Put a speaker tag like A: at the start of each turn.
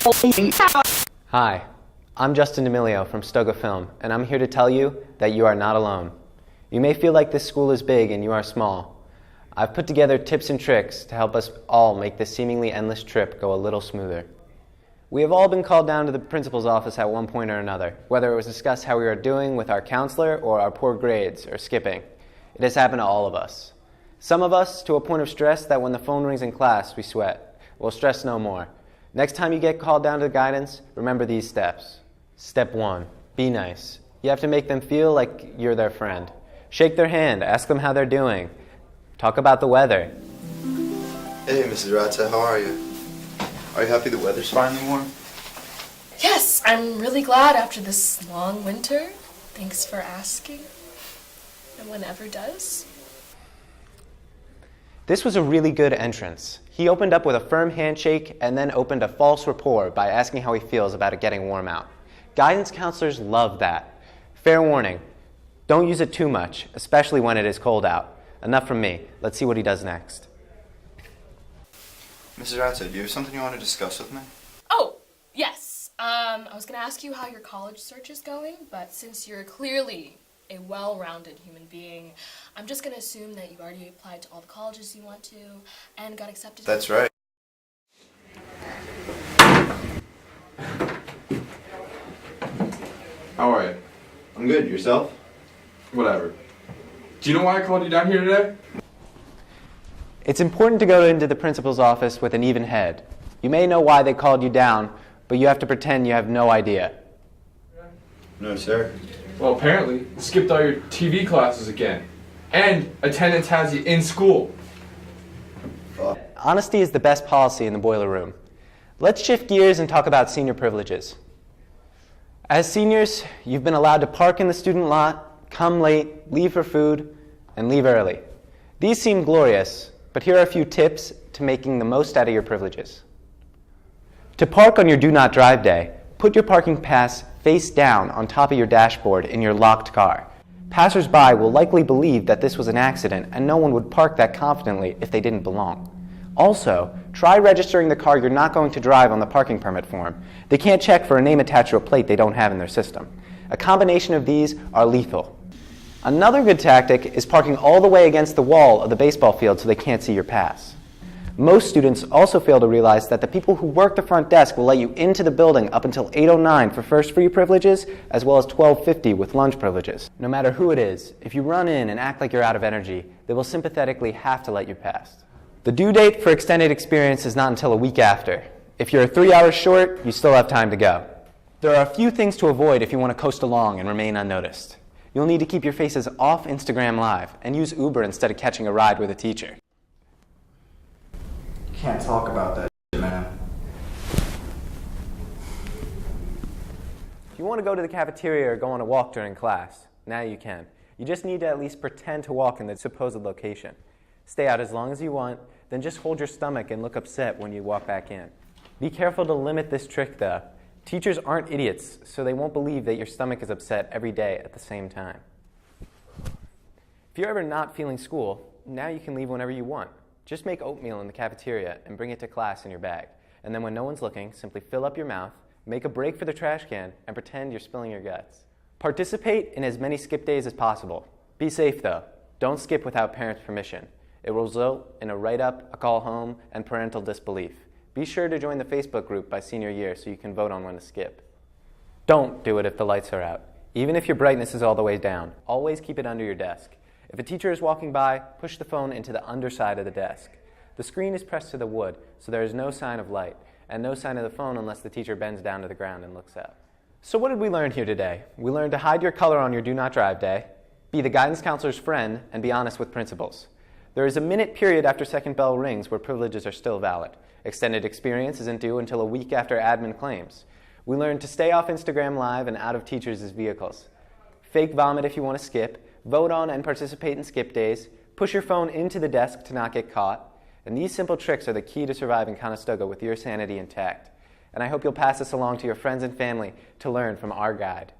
A: Hi, I'm Justin D'Amelio from StogaFilm, and I'm here to tell you that you are not alone. You may feel like this school is big and you are small. I've put together tips and tricks to help us all make this seemingly endless trip go a little smoother. We have all been called down to the principal's office at one point or another, whether it was to discuss how we are doing with our counselor or our poor grades or skipping. It has happened to all of us. Some of us to a point of stress that when the phone rings in class, we sweat. Well, stress no more. Next time you get called down to guidance, remember these steps. Step 1, be nice. You have to make them feel like you're their friend. Shake their hand, ask them how they're doing. Talk about the weather.
B: Hey, Mrs. Ratza, how are you? Are you happy the weather's finally warm?
C: Yes, I'm really glad after this long winter. Thanks for asking. No one ever does.
A: This was a really good entrance. He opened up with a firm handshake and then opened a false rapport by asking how he feels about it getting warm out. Guidance counselors love that. Fair warning, don't use it too much, especially when it is cold out. Enough from me. Let's see what he does next.
B: Mrs. Ratza, do you have something you want to discuss with me?
C: Oh, yes. I was going to ask you how your college search is going, but since you're clearly a well-rounded human being, I'm just going to assume that you've already applied to all the colleges you want to and got accepted.
B: That's right.
D: How are you?
B: I'm good. Yourself?
D: Whatever. Do you know why I called you down here today?
A: It's important to go into the principal's office with an even head. You may know why they called you down, but you have to pretend you have no idea.
B: No, sir.
D: Well, apparently, you skipped all your TV classes again. And attendance has you in school.
A: Honesty is the best policy in the boiler room. Let's shift gears and talk about senior privileges. As seniors, you've been allowed to park in the student lot, come late, leave for food, and leave early. These seem glorious, but here are a few tips to making the most out of your privileges. To park on your do not drive day, put your parking pass face down on top of your dashboard in your locked car. Passers-by will likely believe that this was an accident and no one would park that confidently if they didn't belong. Also, try registering the car you're not going to drive on the parking permit form. They can't check for a name attached to a plate they don't have in their system. A combination of these are lethal. Another good tactic is parking all the way against the wall of the baseball field so they can't see your pass. Most students also fail to realize that the people who work the front desk will let you into the building up until 8:09 for first free privileges, as well as 12:50 with lunch privileges. No matter who it is, if you run in and act like you're out of energy, they will sympathetically have to let you pass. The due date for extended experience is not until a week after. If you're 3 hours short, you still have time to go. There are a few things to avoid if you want to coast along and remain unnoticed. You'll need to keep your faces off Instagram Live and use Uber instead of catching a ride with a teacher.
B: Can't talk about that shit, man.
A: If you want to go to the cafeteria or go on a walk during class, now you can. You just need to at least pretend to walk in the supposed location. Stay out as long as you want, then just hold your stomach and look upset when you walk back in. Be careful to limit this trick though. Teachers aren't idiots, so they won't believe that your stomach is upset every day at the same time. If you're ever not feeling school, now you can leave whenever you want. Just make oatmeal in the cafeteria and bring it to class in your bag. And then when no one's looking, simply fill up your mouth, make a break for the trash can, and pretend you're spilling your guts. Participate in as many skip days as possible. Be safe though. Don't skip without parents' permission. It will result in a write-up, a call home, and parental disbelief. Be sure to join the Facebook group by senior year so you can vote on when to skip. Don't do it if the lights are out. Even if your brightness is all the way down, always keep it under your desk. If a teacher is walking by, push the phone into the underside of the desk. The screen is pressed to the wood, so there is no sign of light, and no sign of the phone unless the teacher bends down to the ground and looks up. So what did we learn here today? We learned to hide your color on your do not drive day, be the guidance counselor's friend, and be honest with principals. There is a minute period after second bell rings where privileges are still valid. Extended experience isn't due until a week after admin claims. We learned to stay off Instagram Live and out of teachers' vehicles. Fake vomit if you want to skip, vote on and participate in skip days, push your phone into the desk to not get caught, and these simple tricks are the key to surviving Conestoga with your sanity intact. And I hope you'll pass this along to your friends and family to learn from our guide.